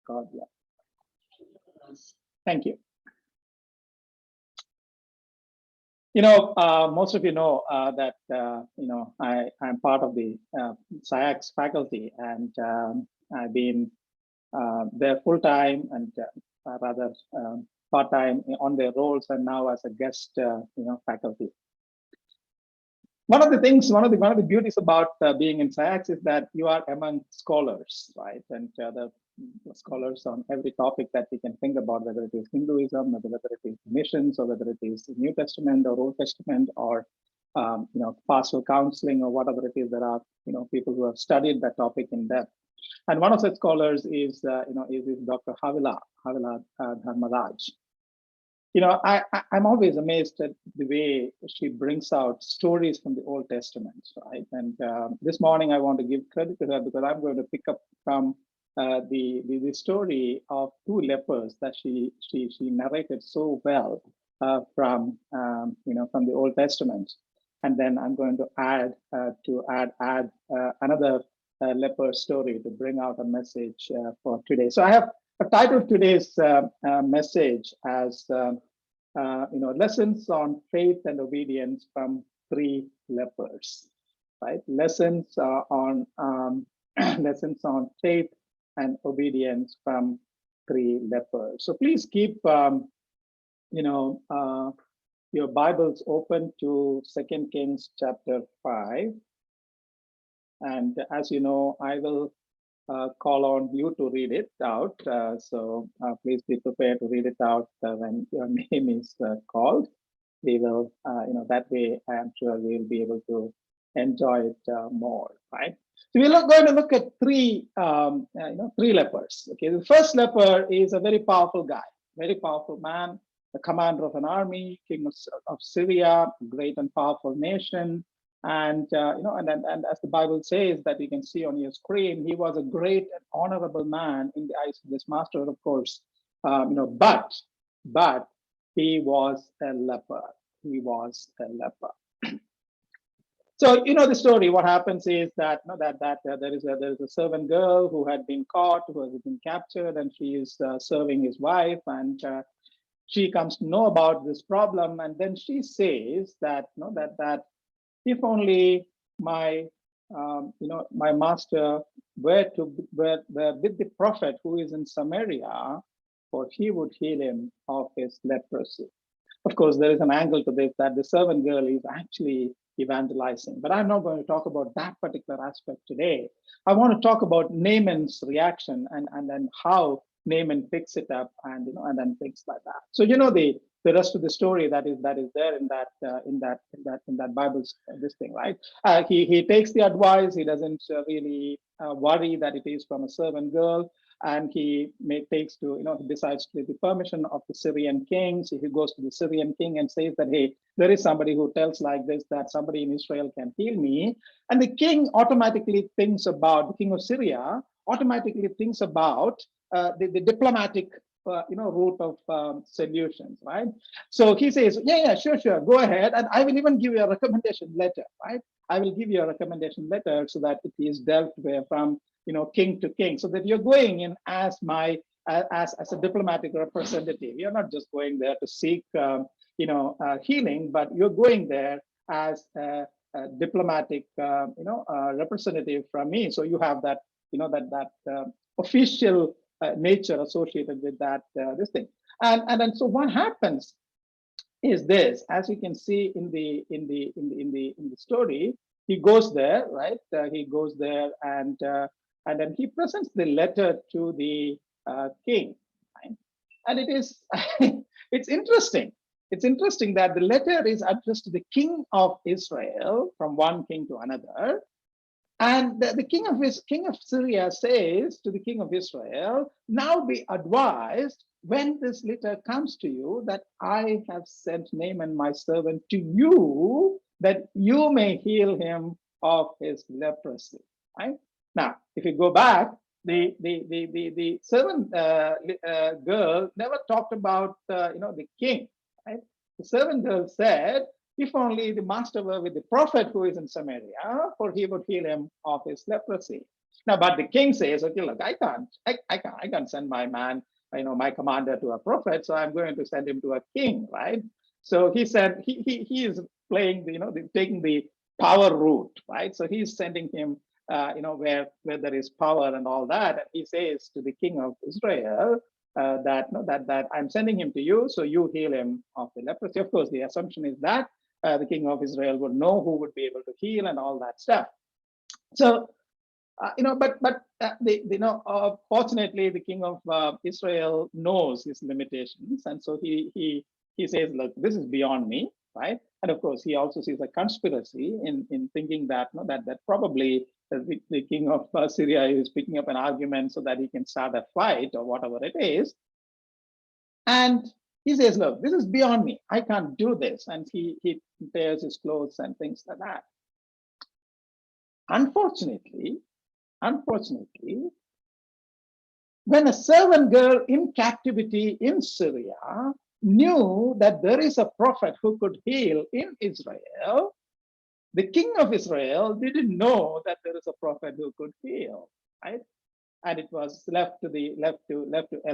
God, yeah. Thank you. Most of you know that I'm part of the SciAx faculty, and I've been there full time and rather part time on their roles, and now as a guest, faculty. One of the beauties about being in SciAx is that you are among scholars, right? And the scholars on every topic that we can think about, whether it is Hinduism, whether it is missions, or whether it is New Testament or Old Testament, or pastoral counseling, or whatever it is. There are people who have studied that topic in depth. And one of such scholars is Dr. Havila Dharmaraj. I'm always amazed at the way she brings out stories from the Old Testament, right? And this morning I want to give credit to her because I'm going to pick up from the story of two lepers that she narrated so well from the Old Testament, and then I'm going to add another leper story to bring out a message for today. So I have titled today's message as lessons on faith and obedience from three lepers, right? Lessons on lessons on faith and obedience from three lepers. So please keep your Bibles open to 2 Kings chapter 5. And as you know, I will call on you to read it out. So please be prepared to read it out when your name is called. We will, that way I am sure we'll be able to enjoy it more, right? So we're going to look at three lepers. Okay, the first leper is a very powerful guy, very powerful man, the commander of an army, king of Syria, great and powerful nation. And and as the Bible says that you can see on your screen, he was a great and honorable man in the eyes of this master, of course. But he was a leper. He was a leper. So the story. What happens is that there is a servant girl who had been caught, who has been captured, and she is serving his wife, and she comes to know about this problem, and then she says that that if only my my master were with the prophet who is in Samaria, for he would heal him of his leprosy. Of course, there is an angle to this that the servant girl is actually evangelizing, but I'm not going to talk about that particular aspect today. I want to talk about Naaman's reaction and then how Naaman picks it up and then picks like that. So the rest of the story that is there in that Bible's this thing, right? He takes the advice. He doesn't really worry that it is from a servant girl, and he decides to take the permission of the Syrian king. So he goes to the Syrian king and says that, hey, there is somebody who tells like this, that somebody in Israel can heal me. And the king automatically thinks about, the king of Syria automatically thinks about the diplomatic route of solutions, right? So he says, yeah, sure, go ahead, and I will even give you a recommendation letter, right? I will give you a recommendation letter so that it is dealt with from king to king, so that you're going in as a diplomatic representative. You're not just going there to seek healing, but you're going there as a diplomatic representative from me. So you have that official nature associated with that this thing. And then so what happens is this, as you can see in the story, he goes there, right? He goes there and then he presents the letter to the king, right? And it is it's interesting. It's interesting that the letter is addressed to the king of Israel from one king to another. And the king of Syria says to the king of Israel, now be advised when this letter comes to you that I have sent Naaman my servant to you, that you may heal him of his leprosy. Right? Now, if you go back, the servant girl never talked about the king. Right? The servant girl said, if only the master were with the prophet who is in Samaria, for he would heal him of his leprosy. Now, but the king says, okay, look, I can't send my man, my commander to a prophet, so I'm going to send him to a king, right? So he said he is playing taking the power route, right? So he's sending him, where there is power and all that. And he says to the king of Israel that I'm sending him to you, so you heal him of the leprosy. Of course, the assumption is that the king of Israel would know who would be able to heal and all that stuff. So fortunately, the king of Israel knows his limitations, and so he says, "Look, this is beyond me, right?" And of course, he also sees a conspiracy in thinking that that probably the king of Syria is picking up an argument so that he can start a fight or whatever it is. And he says, "Look, this is beyond me. I can't do this," and he tears his clothes and things like that. Unfortunately, when a servant girl in captivity in Syria knew that there is a prophet who could heal in Israel, the king of Israel didn't know that there is a prophet who could heal, right? And it was left to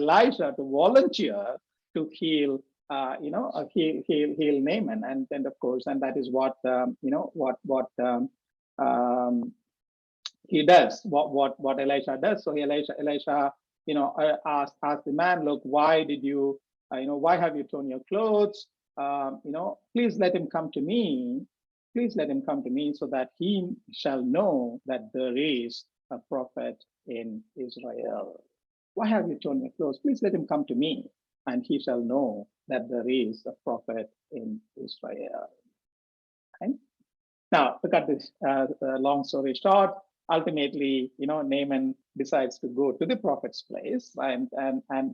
Elisha to volunteer to heal, heal Naaman, and of course, and that is what he does, what Elisha does. So Elisha asked the man, "Look, why did you, why have you torn your clothes? Please let him come to me. Please let him come to me, so that he shall know that there is a prophet in Israel. Why have you torn your clothes? Please let him come to me, and he shall know that there is a prophet in Israel." Right? Now, to cut this long story short, ultimately, Naaman decides to go to the prophet's place, and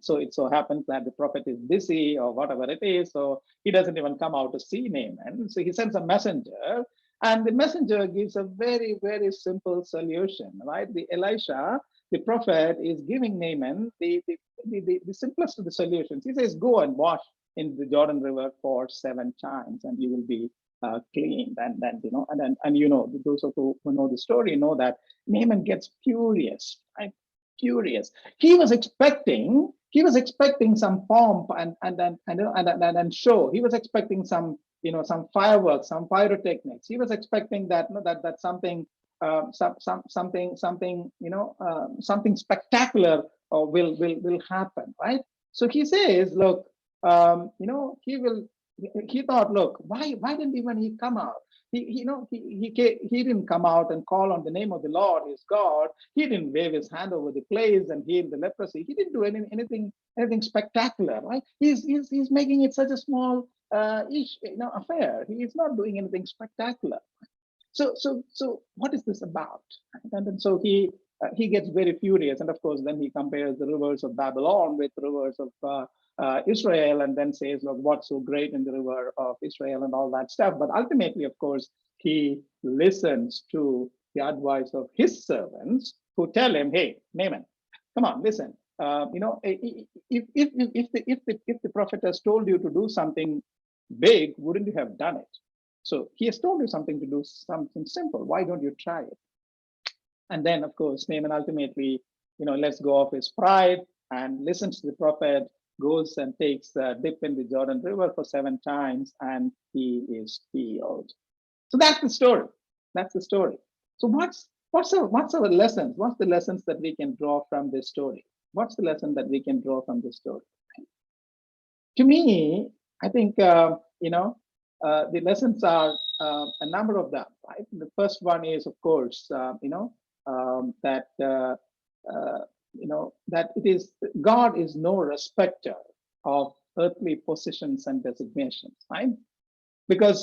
so it so happens that the prophet is busy or whatever it is, so he doesn't even come out to see Naaman. So he sends a messenger, and the messenger gives a very, very simple solution, right? The Elisha, the prophet, is giving Naaman the simplest of the solutions. He says, "Go and wash in the Jordan River for 7 times, and you will be cleaned." And then those of who know the story know that Naaman gets furious, right? Furious. He was expecting some pomp and show. He was expecting some fireworks, some pyrotechnics. He was expecting that something something spectacular will happen, right? So he says, "Look, he thought, look, why didn't even he come out? He didn't come out and call on the name of the Lord, his God. He didn't wave his hand over the place and heal the leprosy. He didn't do anything spectacular, right? He's making it such a small affair. He's not doing anything spectacular. So what is this about?" And then so he gets very furious, and of course then he compares the rivers of Babylon with rivers of Israel, and then says, "Look, what's so great in the river of Israel," and all that stuff. But ultimately, of course, he listens to the advice of his servants, who tell him, "Hey, Naaman, come on, listen. If the prophet has told you to do something big, wouldn't you have done it? So he has told you something to do something simple. Why don't you try it?" And then, of course, Naaman ultimately, lets go of his pride and listens to the prophet, goes and takes a dip in the Jordan River for 7 times, and he is healed. So that's the story. That's the story. So what's our lessons? What's the lessons that we can draw from this story? What's the lesson that we can draw from this story? To me, I think the lessons are a number of them. Right. The first one is, of course, that that it is God is no respecter of earthly positions and designations, right? Because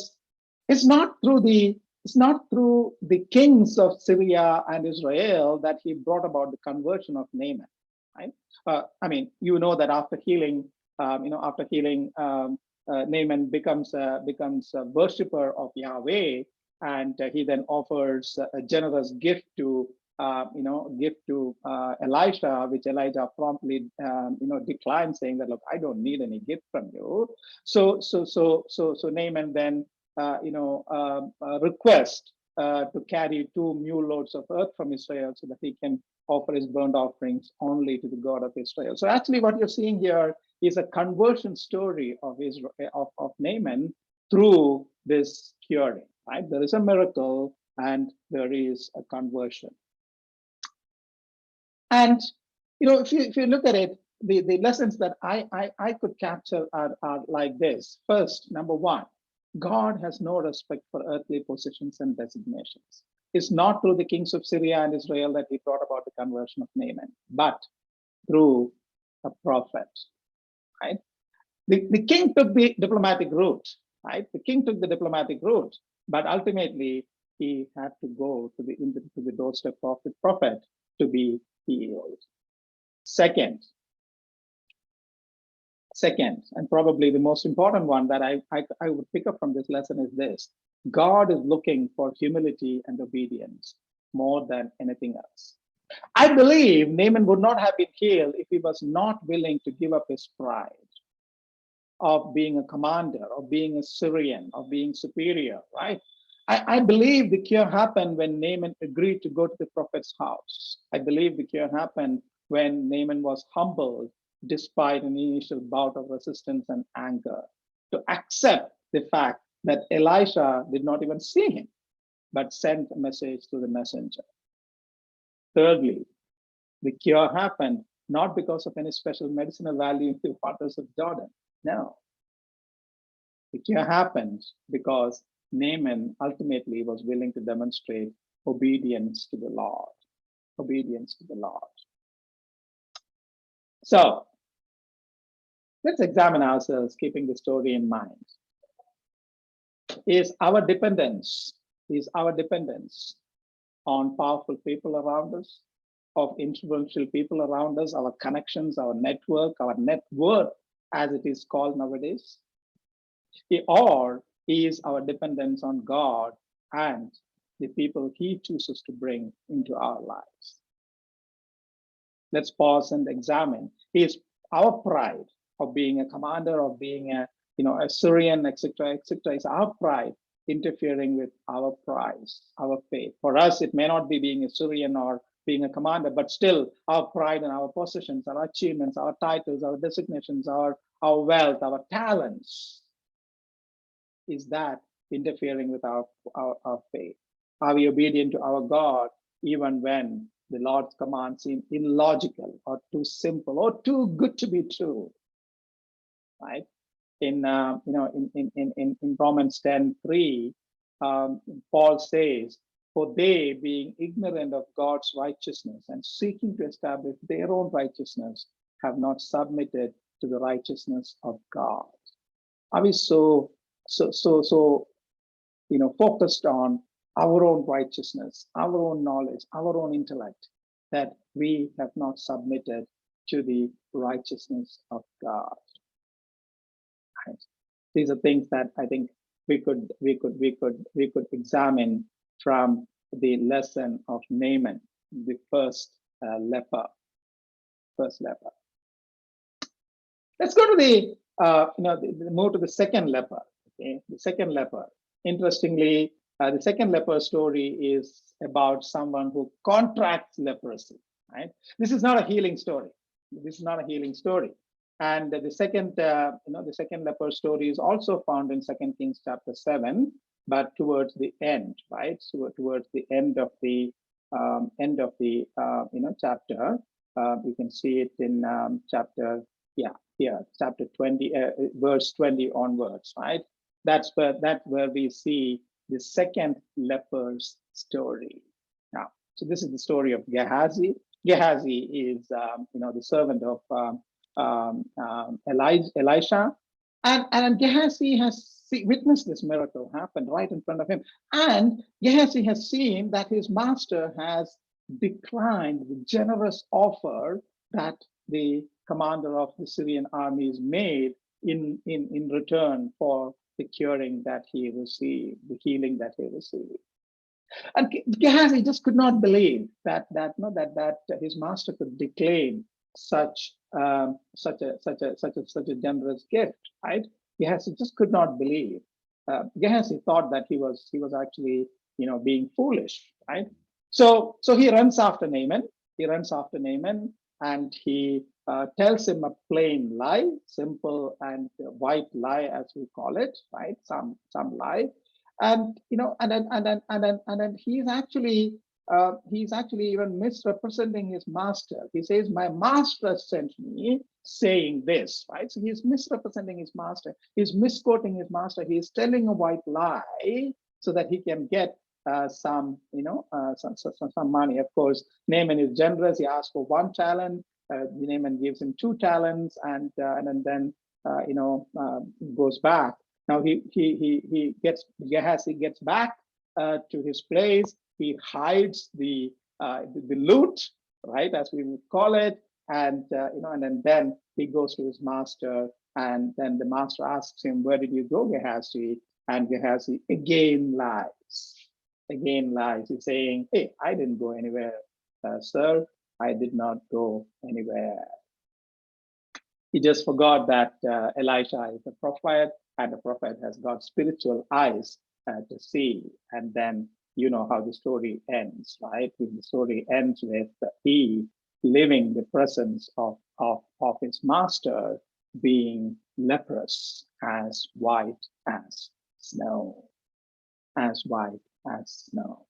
it's not through the kings of Syria and Israel that he brought about the conversion of Naaman, right? That after healing, Naaman becomes a worshipper of Yahweh, and he then offers a generous gift to Elisha, which Elijah promptly declines, saying that, "Look, I don't need any gift from you." So Naaman then request to carry 2 mule loads of earth from Israel so that he can offer his burnt offerings only to the God of Israel. So actually what you're seeing here is a conversion story of Israel, of Naaman through this curing, right? There is a miracle and there is a conversion. And if you look at it, the lessons that I could capture are like this. First, number one, God has no respect for earthly positions and designations. It's not through the kings of Syria and Israel that he brought about the conversion of Naaman, but through a prophet, right? The king took the diplomatic route, right? The king took the diplomatic route, but ultimately he had to go to the doorstep of the prophet to be healed. Second, and probably the most important one that I would pick up from this lesson is this: God is looking for humility and obedience more than anything else. I believe Naaman would not have been healed if he was not willing to give up his pride of being a commander, of being a Syrian, of being superior, right? I believe the cure happened when Naaman agreed to go to the prophet's house. I believe the cure happened when Naaman was humbled despite an initial bout of resistance and anger, to accept the fact that Elisha did not even see him, but sent a message to the messenger. Thirdly, the cure happened not because of any special medicinal value in the waters of Jordan. No. The cure happened because Naaman ultimately was willing to demonstrate obedience to the Lord. Obedience to the Lord. So let's examine ourselves, keeping the story in mind. Is our dependence on powerful people around us, of influential people around us, our connections, our network, our net worth, as it is called nowadays? Or is our dependence on God and the people he chooses to bring into our lives? Let's pause and examine. Is our pride of being a commander, of being a Syrian, etc., is our pride interfering with our prize, our faith? For us, it may not be being a Syrian or being a commander, but still our pride and our possessions, our achievements, our titles, our designations, our wealth, our talents, is that interfering with our faith? Are we obedient to our God even when the Lord's commands seem illogical or too simple or too good to be true? Right? In Romans 10:3, Paul says, "For they, being ignorant of God's righteousness and seeking to establish their own righteousness, have not submitted to the righteousness of God." Are we so focused on our own righteousness, our own knowledge, our own intellect, that we have not submitted to the righteousness of God? Right? These are things that I think we could examine from the lesson of Naaman, the first leper. Let's go to move to the second leper. Okay, the second leper. Interestingly, the second leper story is about someone who contracts leprosy. Right? This is not a healing story. And the second leper story is also found in 2 Kings chapter 7, but towards the end, right? So towards the end of the chapter, you can see it in chapter 20, verse 20 onwards, right? That's where we see the second leper's story. Now, so this is the story of Gehazi. Gehazi is the servant of Elisha, and Gehazi has witnessed this miracle happen right in front of him, and Gehazi has seen that his master has declined the generous offer that the commander of the Syrian armies made in return for the curing that he received, the healing that he received. And Gehazi just could not believe that his master could decline such a generous gift, right? Gehazi just could not believe. Gehazi thought that he was actually being foolish, right? So he runs after Naaman. He runs after Naaman, and he tells him a plain lie, simple and white lie, as we call it, right? Some lie, and and then he's actually even misrepresenting his master. He says, "My master sent me saying this," right? So he's misrepresenting his master. He's misquoting his master. He's telling a white lie so that he can get some money. Of course, Naaman is generous. He asks for 1 talent. Naaman gives him 2 talents, and then goes back. Now Gehazi gets back to his place. He hides the loot, right, as we would call it, and then he goes to his master, and then the master asks him, "Where did you go, Gehazi?" And Gehazi again lies. Again lies. He's saying, "Hey, I didn't go anywhere, sir. I did not go anywhere." He just forgot that Elisha is a prophet, and the prophet has got spiritual eyes to see. And then you know how the story ends, right? The story ends with he living the presence of his master, being leprous, as white as snow, as white as snow.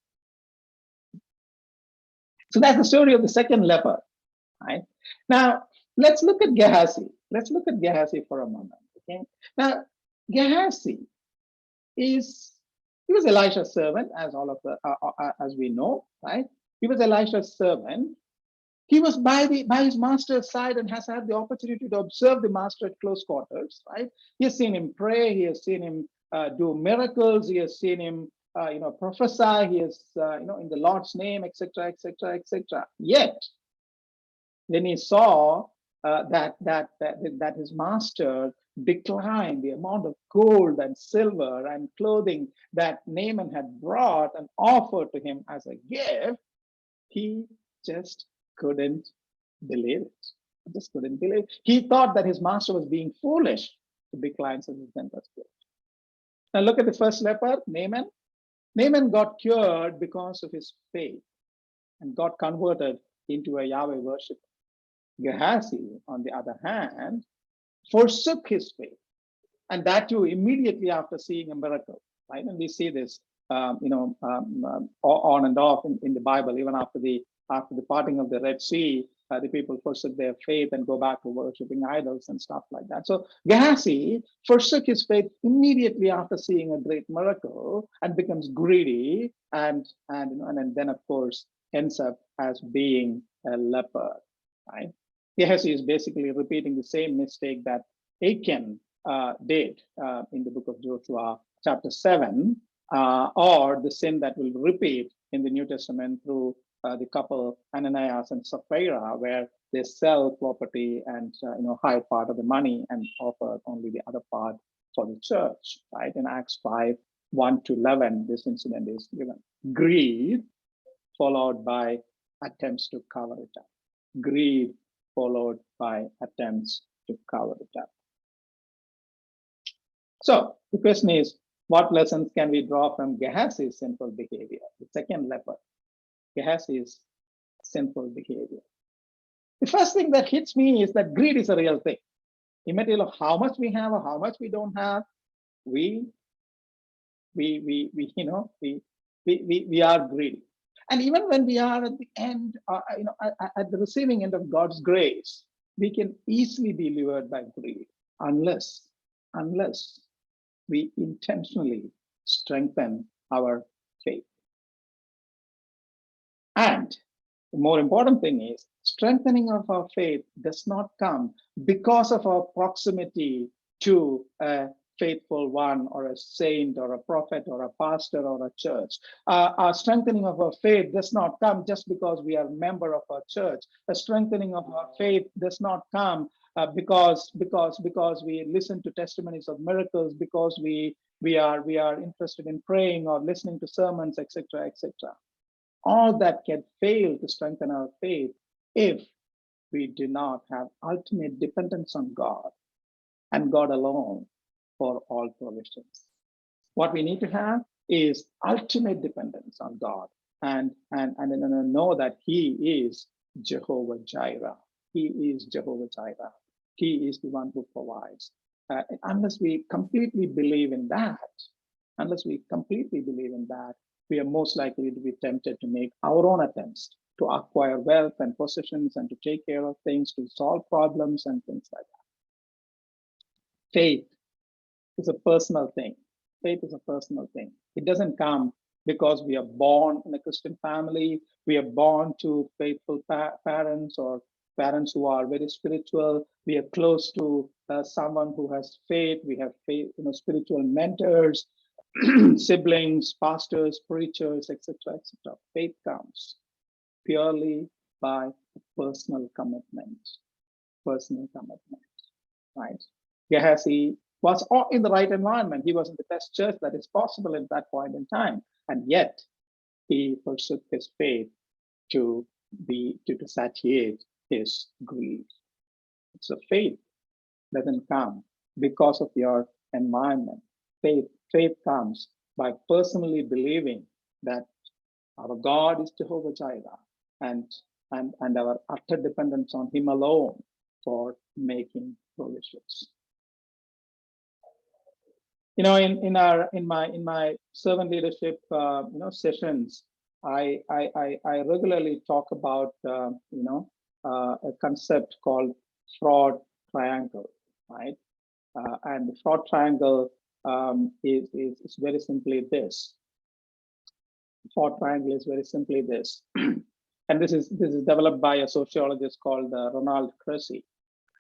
So that's the story of the second leper, right? Now, let's look at Gehazi. Let's look at Gehazi for a moment, okay? Now, Gehazi he was Elisha's servant, as all of as we know, right? He was Elisha's servant. He was by his master's side and has had the opportunity to observe the master at close quarters, right? He has seen him pray. He has seen him do miracles. He has seen him, prophesy. He has, in the Lord's name, etc., etc., etc. Yet, when he saw that his master declined the amount of gold and silver and clothing that Naaman had brought and offered to him as a gift, he just couldn't believe it. He just couldn't believe it. He thought that his master was being foolish to decline such a generous gift. Now look at the first leper, Naaman. Naaman got cured because of his faith and got converted into a Yahweh worshiper. Gehazi, on the other hand, forsook his faith, and that too immediately after seeing a miracle, right? And we see this, on and off in the Bible. Even after the parting of the Red Sea, the people forsook their faith and go back to worshiping idols and stuff like that. So Gehazi forsook his faith immediately after seeing a great miracle and becomes greedy, and then of course ends up as being a leper, right? Gehazi is basically repeating the same mistake that Achan did in the book of Joshua, chapter 7, or the sin that will repeat in the New Testament through the couple Ananias and Sapphira, where they sell property and hide part of the money and offer only the other part for the church. Right, in Acts 5:1-11, this incident is given. Greed followed by attempts to cover it up. Greed followed by attempts to cover it up. So the question is, what lessons can we draw from Gehazi's sinful behavior? The second leper, Gehazi's sinful behavior. The first thing that hits me is that greed is a real thing. Immaterial of how much we have or how much we don't have, we are greedy. And even when we are at the end, at the receiving end of God's grace, we can easily be lured by greed unless we intentionally strengthen our faith. And the more important thing is, strengthening of our faith does not come because of our proximity to a faithful one or a saint or a prophet or a pastor or a church. Our strengthening of our faith does not come just because we are a member of our church. The strengthening of our faith does not come because we listen to testimonies of miracles, because we are interested in praying or listening to sermons, etc., etc. All that can fail to strengthen our faith if we do not have ultimate dependence on God and God alone for all provisions. What we need to have is ultimate dependence on God, and know that He is Jehovah Jireh. He is Jehovah Jireh. He is the one who provides. Unless we completely believe in that, unless we completely believe in that, we are most likely to be tempted to make our own attempts to acquire wealth and possessions and to take care of things, to solve problems and things like that. Faith is a personal thing. Faith is a personal thing. It doesn't come because we are born in a Christian family, we are born to faithful parents or parents who are very spiritual. We are close to someone who has faith. We have faith, spiritual mentors, siblings, pastors, preachers, etc., etc. Faith comes purely by personal commitment. Personal commitment, right? Gehazi was in the right environment. He was in the best church that is possible at that point in time, and yet he forsook his faith to satiate his greed. So faith doesn't come because of your environment. Faith comes by personally believing that our God is Jehovah Jireh, and our utter dependence on Him alone for making provisions. In my servant leadership sessions, I regularly talk about a concept called fraud triangle, right? And the fraud triangle is very simply this. Fraud triangle is very simply this, and this is developed by a sociologist called Ronald Cressy.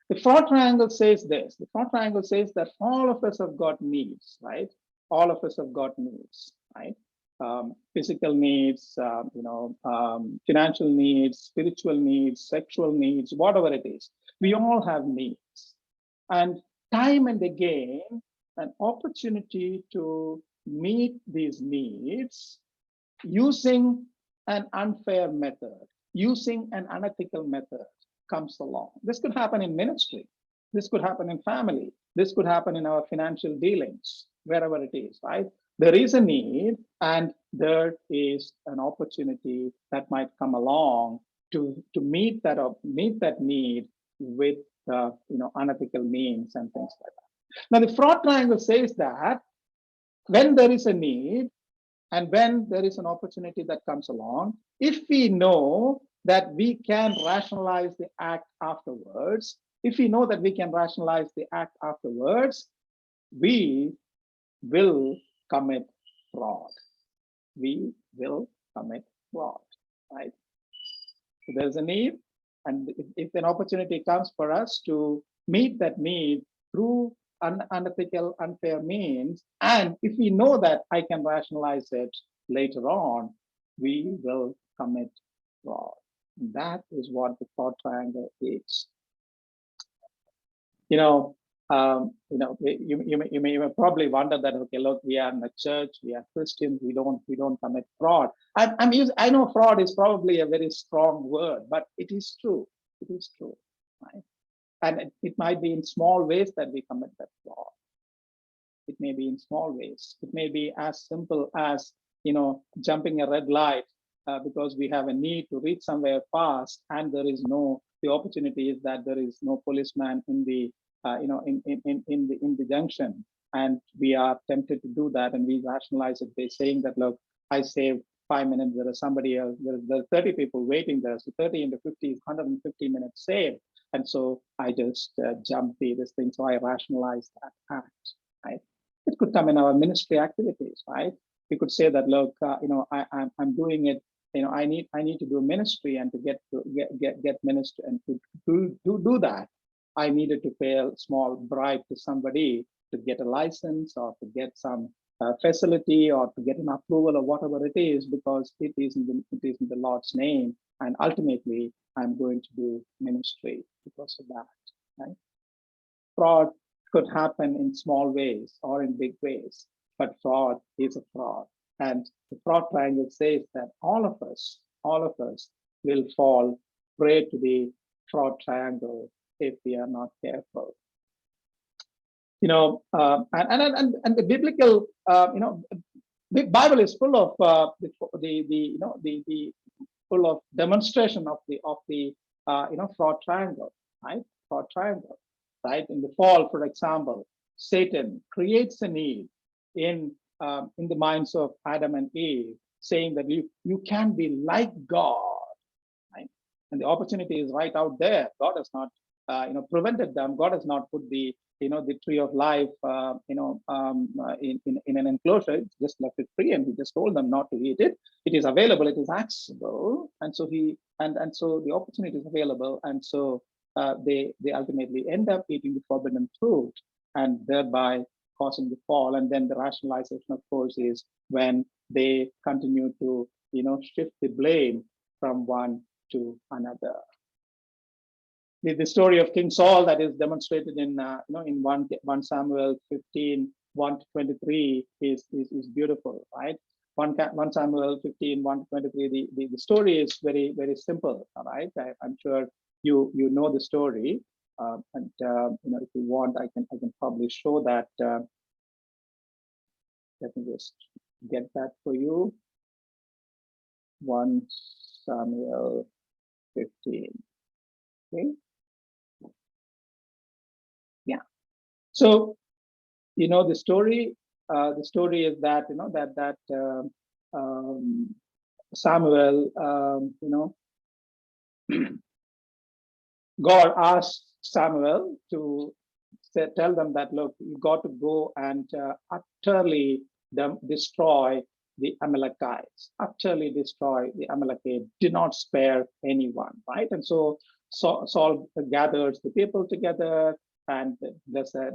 The fraud triangle says this. The fraud triangle says that all of us have got needs, right? All of us have got needs, right? Physical needs, financial needs, spiritual needs, sexual needs, whatever it is. We all have needs. And time and again, an opportunity to meet these needs using an unfair method, using an unethical method comes along. This could happen in ministry. This could happen in family. This could happen in our financial dealings, wherever it is, right? There is a need, and there is an opportunity that might come along to meet that need with unethical means and things like that. Now, the fraud triangle says that when there is a need and when there is an opportunity that comes along, if we know that we can rationalize the act afterwards, we will commit fraud. We will commit fraud, right? So there's a need, and if an opportunity comes for us to meet that need through unethical, unfair means, and if we know that I can rationalize it later on, we will commit fraud. That is what the fraud triangle is. You may probably wonder that, okay, look, we are in a church, we are Christians, we don't commit fraud. I know fraud is probably a very strong word, but it is true. It is true, right? And it might be in small ways that we commit that fraud. It may be in small ways. It may be as simple as jumping a red light because we have a need to reach somewhere fast, and the opportunity is that there is no policeman in the in the junction, and we are tempted to do that, and we rationalize it by saying that, look, I saved 5 minutes. There is somebody else. There are 30 people waiting there, so 30 into 50 is 150 minutes saved, and so I just jumped this thing. So I rationalize that act, right? It could come in our ministry activities, right? We could say that, look, I'm doing it. I need to do ministry, and to get ministry, and to do that, I needed to pay a small bribe to somebody to get a license or to get some facility or to get an approval or whatever it is, because it is in the Lord's name, and ultimately I'm going to do ministry because of that, right? Fraud could happen in small ways or in big ways, but fraud is a fraud. And the fraud triangle says that all of us will fall prey to the fraud triangle if we are not careful. And the biblical, The Bible is full of the full of demonstration of the fraud triangle, right? Fraud triangle, right? In the fall, for example, Satan creates a need in the minds of Adam and Eve, saying that you can be like God, right? And the opportunity is right out there. God has not prevented them. God has not put the tree of life in an enclosure. It's just left it free, and he just told them not to eat it. It is available, it is accessible, and so so the opportunity is available, and so they ultimately end up eating the forbidden fruit, and thereby causing the fall. And then the rationalization, of course, is when they continue to shift the blame from one to another. The story of King Saul that is demonstrated in in 1 Samuel 15, 1 to 23 is beautiful, right? 1 Samuel 15, 1 to 23. The story is very, very simple, all right? I'm sure you know the story, and if you want, I can probably show that. Let me just get that for you. 1 Samuel 15. Okay. Yeah. So the story. The story is that Samuel, God asked Samuel to tell them that, look, you got to go and utterly destroy the Amalekites, utterly destroy the Amalekites, do not spare anyone, right? And so Saul gathers the people together, and there's a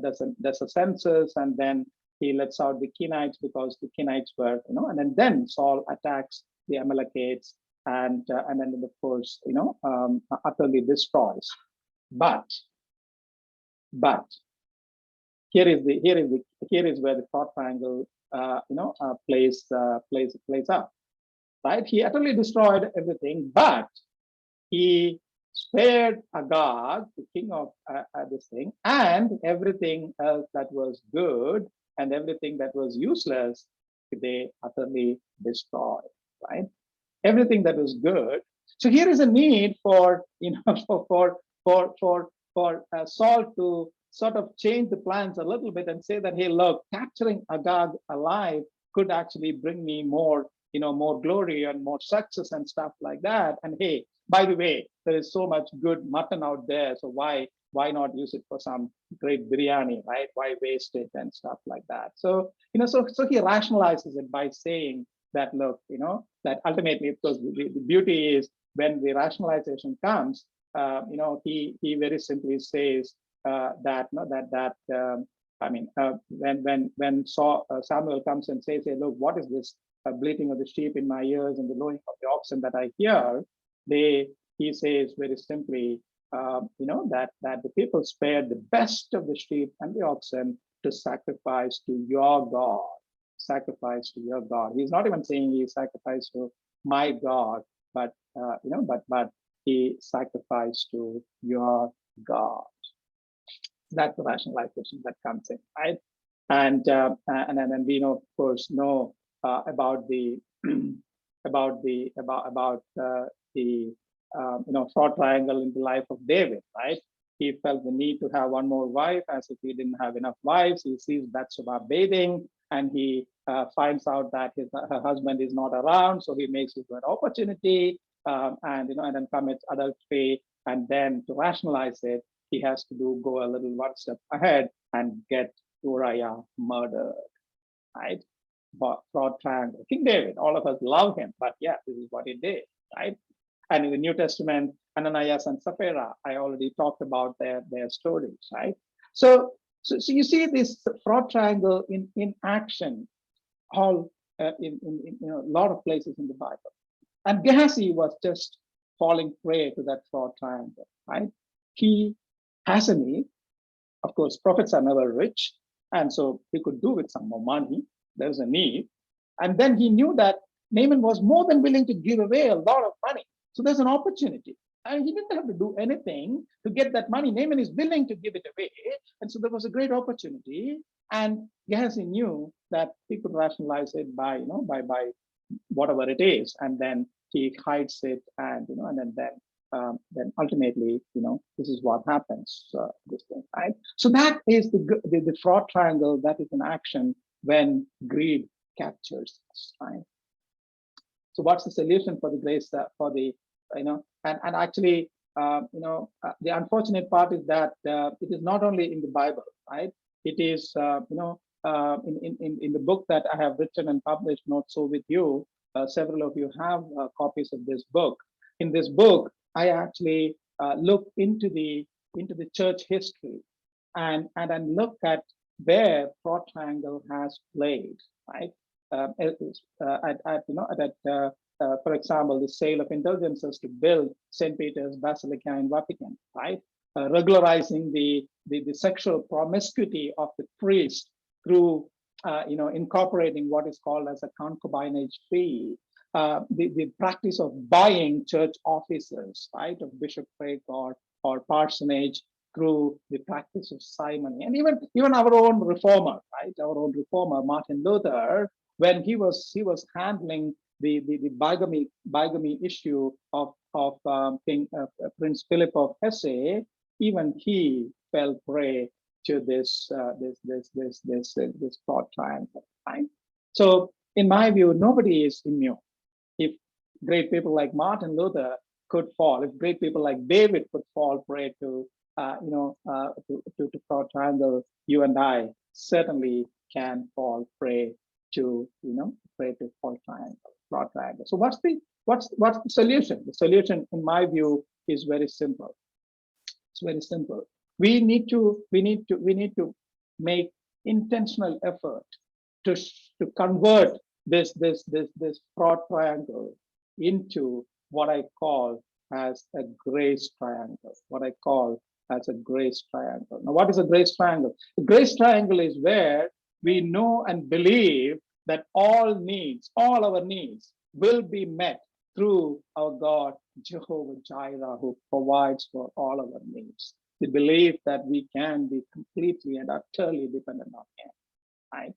census, and then he lets out the Kenites, because the Kenites were, and then Saul attacks the Amalekites, and then of course, utterly destroys. But here is where the thought triangle plays up, right? He utterly destroyed everything, but he spared Agag, the king of this thing, and everything else that was good and everything that was useless, they utterly destroyed, right? Everything that was good. So here is a need for for Saul to sort of change the plans a little bit and say that, hey, look, capturing Agag alive could actually bring me more glory and more success and stuff like that. And hey, by the way, there is so much good mutton out there, so why not use it for some great biryani, right? Why waste it and stuff like that? So so he rationalizes it by saying that, look, that ultimately, of course, the beauty is when the rationalization comes, he very simply says when Samuel comes and says, hey, look, what is this bleating of the sheep in my ears and the lowing of the oxen that I hear? He says very simply, that the people spared the best of the sheep and the oxen to sacrifice to your God. Sacrifice to your God. He's not even saying he sacrificed to my God, but but he sacrificed to your God. That's the rationalization that comes in, right? And then we of course know about the fraud triangle in the life of David, right? He felt the need to have one more wife, as if he didn't have enough wives. He sees Bathsheba bathing, and he finds out that her husband is not around, so he makes it an opportunity, and then commits adultery. And then to rationalize it, he has to go a little one step ahead and get Uriah murdered, right? Fraud triangle. King David, all of us love him, but yeah, this is what he did, right? And in the New Testament, Ananias and Sapphira, I already talked about their stories, right? So you see this fraud triangle in action, all in a lot of places in the Bible. And Gehazi was just falling prey to that fraud triangle, right? He has a need. Of course, prophets are never rich, and so he could do with some more money. There's a need. And then he knew that Naaman was more than willing to give away a lot of money. So there's an opportunity. And he didn't have to do anything to get that money. Naaman is willing to give it away. And so there was a great opportunity. And Gehazi knew that he could rationalize it by, by whatever it is, and then he hides it, and then ultimately, this is what happens. This thing, right? So that is the fraud triangle that is in action when greed captures us, right? So what's the solution for the grace for the and actually the unfortunate part is that it is not only in the Bible, right? It is in the book that I have written and published, Not So With You. Several of you have copies of this book. In this book, I actually look into the church history and look at where fraud triangle has played, right? For example, the sale of indulgences to build St. Peter's Basilica in Vatican, right? Regularizing the sexual promiscuity of the priest through, incorporating what is called as a concubinage fee, the practice of buying church offices, right, of bishopric or parsonage through the practice of simony, and even our own reformer, right, our own reformer Martin Luther, when he was handling the bigamy issue of Prince Philip of Hesse, even he fell prey to this fraud triangle, right? So in my view, nobody is immune. If great people like Martin Luther could fall, if great people like David could fall prey to fraud triangle, you and I certainly can fall prey to fraud triangle. So what's the solution? The solution, in my view, is very simple. It's very simple. We need to make intentional effort to convert this fraud triangle into what I call as a grace triangle. What I call as a grace triangle. Now, what is a grace triangle? The grace triangle is where we know and believe that all our needs will be met through our God, Jehovah Jireh, who provides for all our needs. The belief that we can be completely and utterly dependent on Him, right?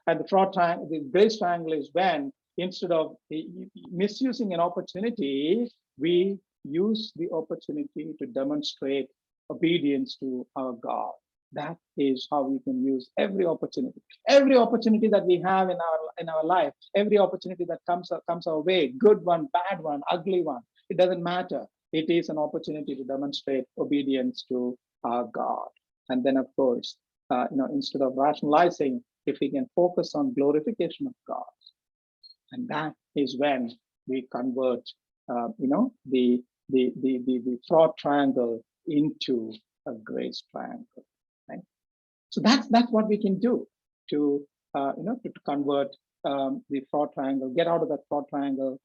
And the fraud triangle, the grace triangle is when, instead of misusing an opportunity, we use the opportunity to demonstrate obedience to our God. That is how we can use every opportunity that we have in our life, every opportunity that comes our way, good one, bad one, ugly one. It doesn't matter. It is an opportunity to demonstrate obedience to our God. And then, of course, instead of rationalizing, if we can focus on glorification of God, and that is when we convert, the fraud triangle into a grace triangle. Right? So that's what we can do to convert the fraud triangle, get out of that fraud triangle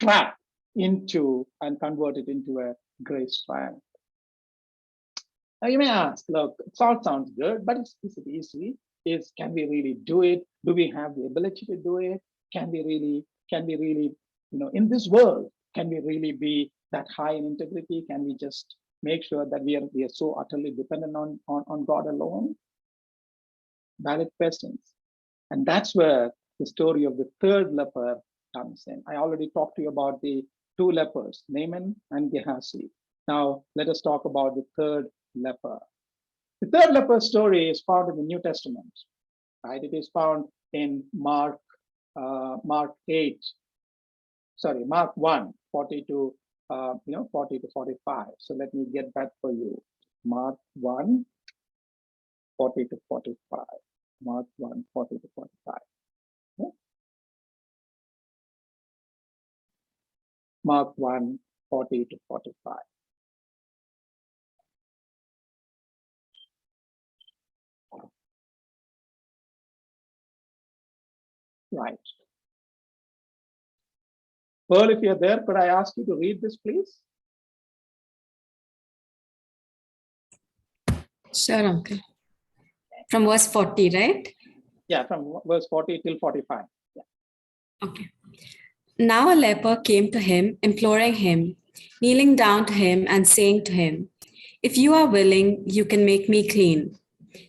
trap into and convert it into a grace triangle. Now you may ask, look, it all sounds good, but is it easy? Can we really do it? Do we have the ability to do it? Can we really, in this world, can we really be that high in integrity? Can we just make sure that we are so utterly dependent on God alone? Valid questions. And that's where the story of the third leper comes in. I already talked to you about the two lepers, Naaman and Gehazi. Now let us talk about the third leper. The third leper story is found in the New Testament, right? It is found in Mark 1, 40 to 45. So let me get that for you. Mark 1, 40 to 45. Mark 1, 40 to 45. Yeah? Mark 1, 40 to 45. Right. Pearl, if you're there, could I ask you to read this, please? Sure, uncle. From verse 40, right? Yeah, from verse 40 till 45. Yeah. Okay. Now a leper came to him, imploring him, kneeling down to him and saying to him, "If you are willing, you can make me clean."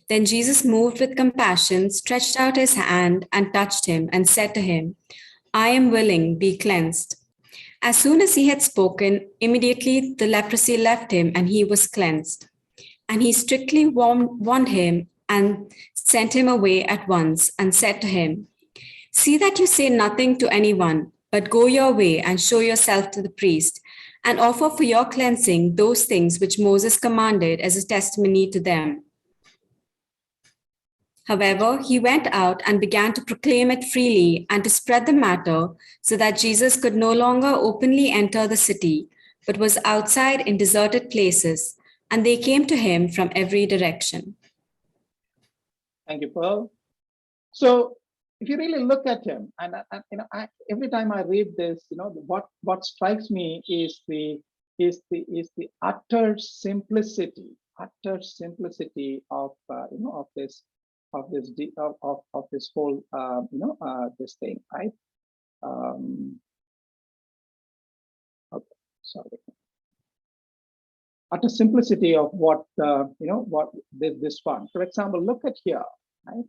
Then Jesus, moved with compassion, stretched out his hand and touched him and said to him, I am willing, be cleansed. As soon as he had spoken, immediately the leprosy left him and he was cleansed. And he strictly warned him and sent him away at once and said to him, see that you say nothing to anyone, but go your way and show yourself to the priest and offer for your cleansing those things which Moses commanded as a testimony to them. However, he went out and began to proclaim it freely and to spread the matter so that Jesus could no longer openly enter the city, but was outside in deserted places, and they came to him from every direction. Thank you, Pearl. So if you really look at him, and every time I read this, what strikes me is the utter simplicity of this whole this thing, right? Okay, sorry. Utter simplicity of what this one. For example, look at here, right?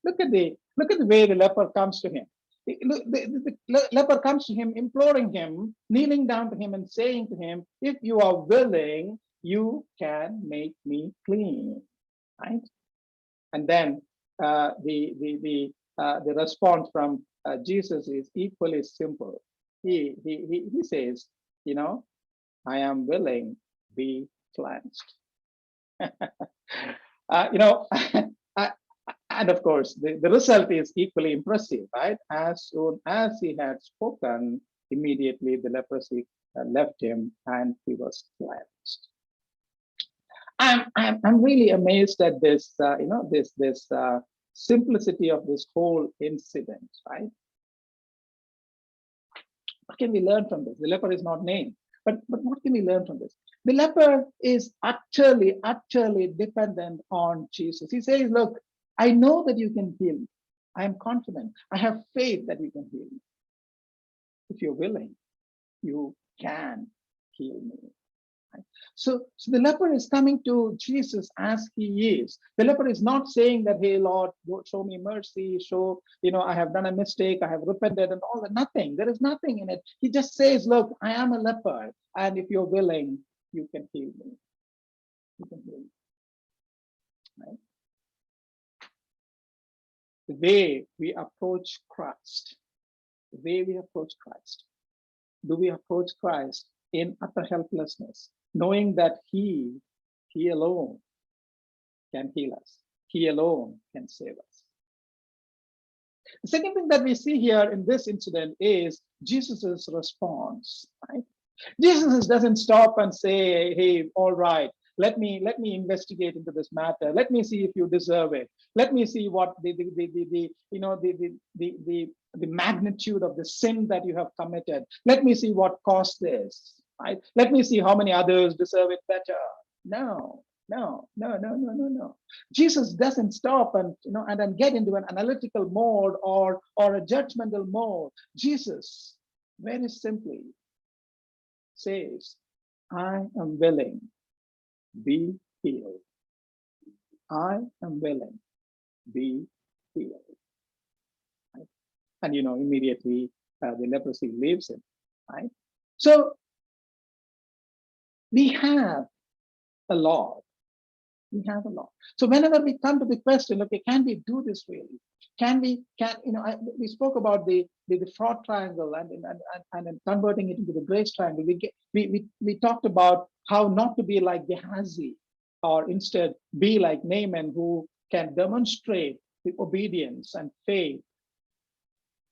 Look at the way the leper comes to him. The leper comes to him, imploring him, kneeling down to him and saying to him, if you are willing, you can make me clean, right? And then the response from Jesus is equally simple. He says, I am willing, be cleansed. And of course, the result is equally impressive, right? As soon as he had spoken, immediately the leprosy left him and he was cleansed. I'm really amazed at this, this simplicity of this whole incident, right? What can we learn from this? The leper is not named, but what can we learn from this? The leper is utterly dependent on Jesus. He says, look, I know that you can heal me. I am confident. I have faith that you can heal me. If you're willing, you can heal me. Right? So the leper is coming to Jesus as he is. The leper is not saying that, hey, Lord, show me mercy, I have done a mistake, I have repented and all that. Nothing. There is nothing in it. He just says, look, I am a leper. And if you're willing, you can heal me. You can heal me. Right? The way we approach Christ, do we approach Christ in utter helplessness, knowing that he alone can heal us, he alone can save us? The second thing that we see here in this incident is Jesus's response, right? Jesus doesn't stop and say, hey, all right, let me investigate into this matter. Let me see if you deserve it. Let me see what the magnitude of the sin that you have committed. Let me see what caused this, right? Let me see how many others deserve it better. No. Jesus doesn't stop and then get into an analytical mode or a judgmental mode. Jesus very simply says, I am willing, be healed. I am willing, be healed. Right? And immediately the leprosy leaves him, right? So we have a law. So whenever we come to the question, okay, can we do this really? We spoke about the fraud triangle and converting it into the grace triangle. We talked about how not to be like Ghazi, or instead be like Naaman, who can demonstrate the obedience and faith.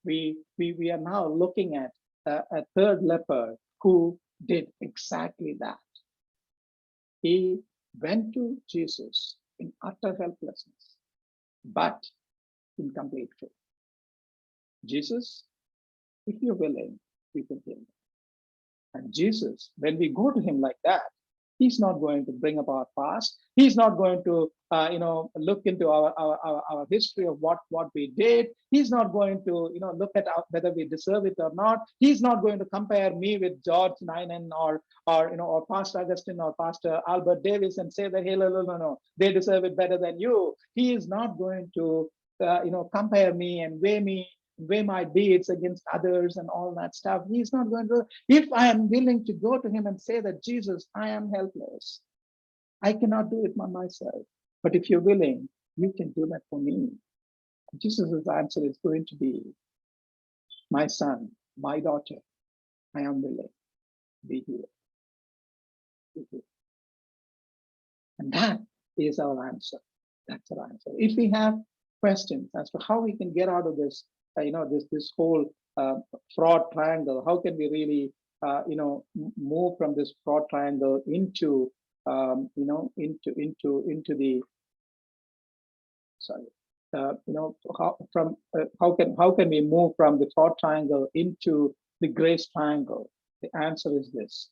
We are now looking at a third leper who did exactly that. He went to Jesus in utter helplessness, but in complete faith. Jesus, if you're willing, you can heal me. And Jesus, when we go to him like that, He's not going to bring up our past. He's not going to, look into our history of what we did. He's not going to, look at whether we deserve it or not. He's not going to compare me with George Ninen or Pastor Augustine or Pastor Albert Davis and say that, hey, no, they deserve it better than you. He is not going to, compare me and weigh my deeds against others and all that stuff. He's not going to. If I am willing to go to him and say that, Jesus, I am helpless. I cannot do it by myself. But if you're willing, you can do that for me. Jesus' answer is going to be, my son, my daughter, I am willing. Be healed. Be healed. And that is our answer. That's our answer. If we have questions as to how we can get out of this, this whole fraud triangle, how can we really, move from this fraud triangle into, into the, sorry, how can we move from the fraud triangle into the grace triangle? The answer is this: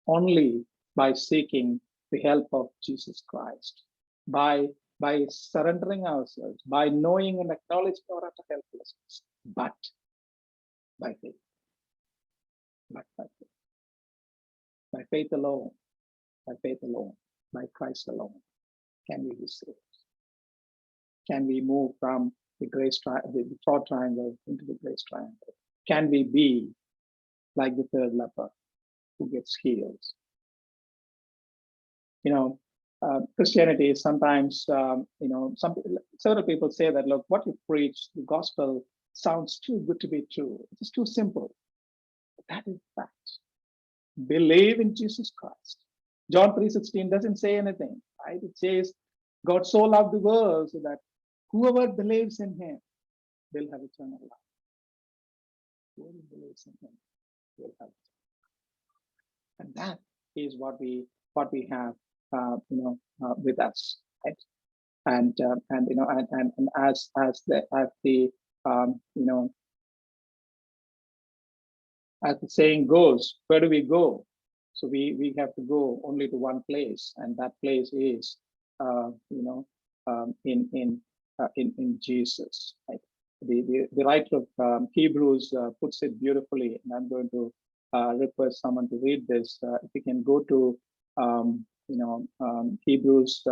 only by seeking the help of Jesus Christ, by surrendering ourselves, by knowing and acknowledging our utter helplessness, but by faith. But by faith alone, by Christ alone, can we be saved. Can we move from the fraud triangle into the grace triangle? Can we be like the third leper who gets healed? Christianity is sometimes, several people say that, look, what you preach, the gospel sounds too good to be true. It's too simple. But that is fact. Believe in Jesus Christ. John 3:16 doesn't say anything, right? It says, God so loved the world so that whoever believes in him will have eternal life. Whoever believes in him will have eternal life. And that is what we have, with us, right? And as the saying goes, where do we go? So we have to go only to one place, and that place is, in Jesus. Right? The writer of Hebrews puts it beautifully, and I'm going to request someone to read this. If you can go to Hebrews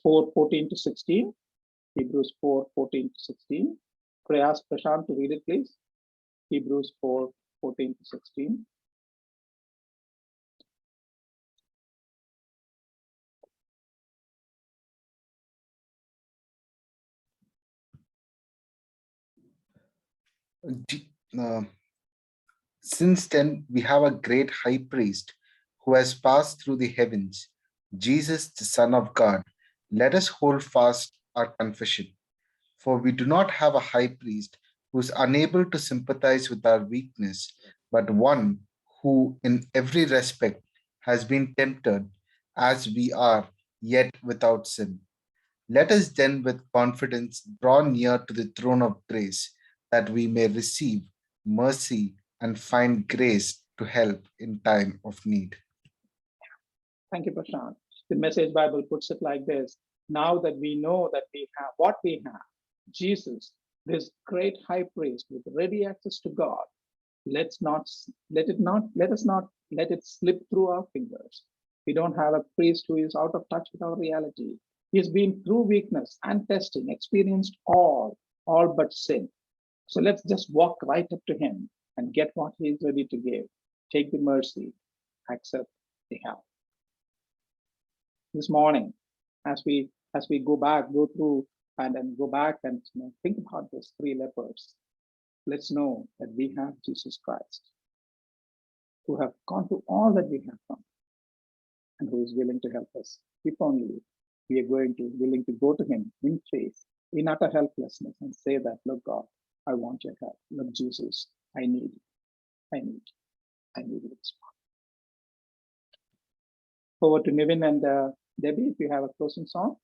4:14-16. Hebrews 4:14-16. Could I ask Prashant to read it, please? Hebrews 4:14-16. Since then, we have a great high priest who has passed through the heavens, Jesus, the Son of God. Let us hold fast our confession. For we do not have a high priest who is unable to sympathize with our weakness, but one who, in every respect, has been tempted as we are, yet without sin. Let us then with confidence draw near to the throne of grace, that we may receive mercy and find grace to help in time of need. Thank you, Prashant. The Message Bible puts it like this: now that we know that we have what we have, Jesus, this great high priest with ready access to God, let us not let it slip through our fingers. We don't have a priest who is out of touch with our reality. He's been through weakness and testing, experienced all but sin. So let's just walk right up to him and get what he is ready to give. Take the mercy, accept the help. This morning, as we go through and then go back and think about those three lepers, let's know that we have Jesus Christ, who have gone through all that we have done, and who is willing to help us. If only we are willing to go to him in faith, in utter helplessness, and say that, look, God, I want your help. Look, Jesus, I need you this morning. Over to Niven and Debbie, if you have a closing song.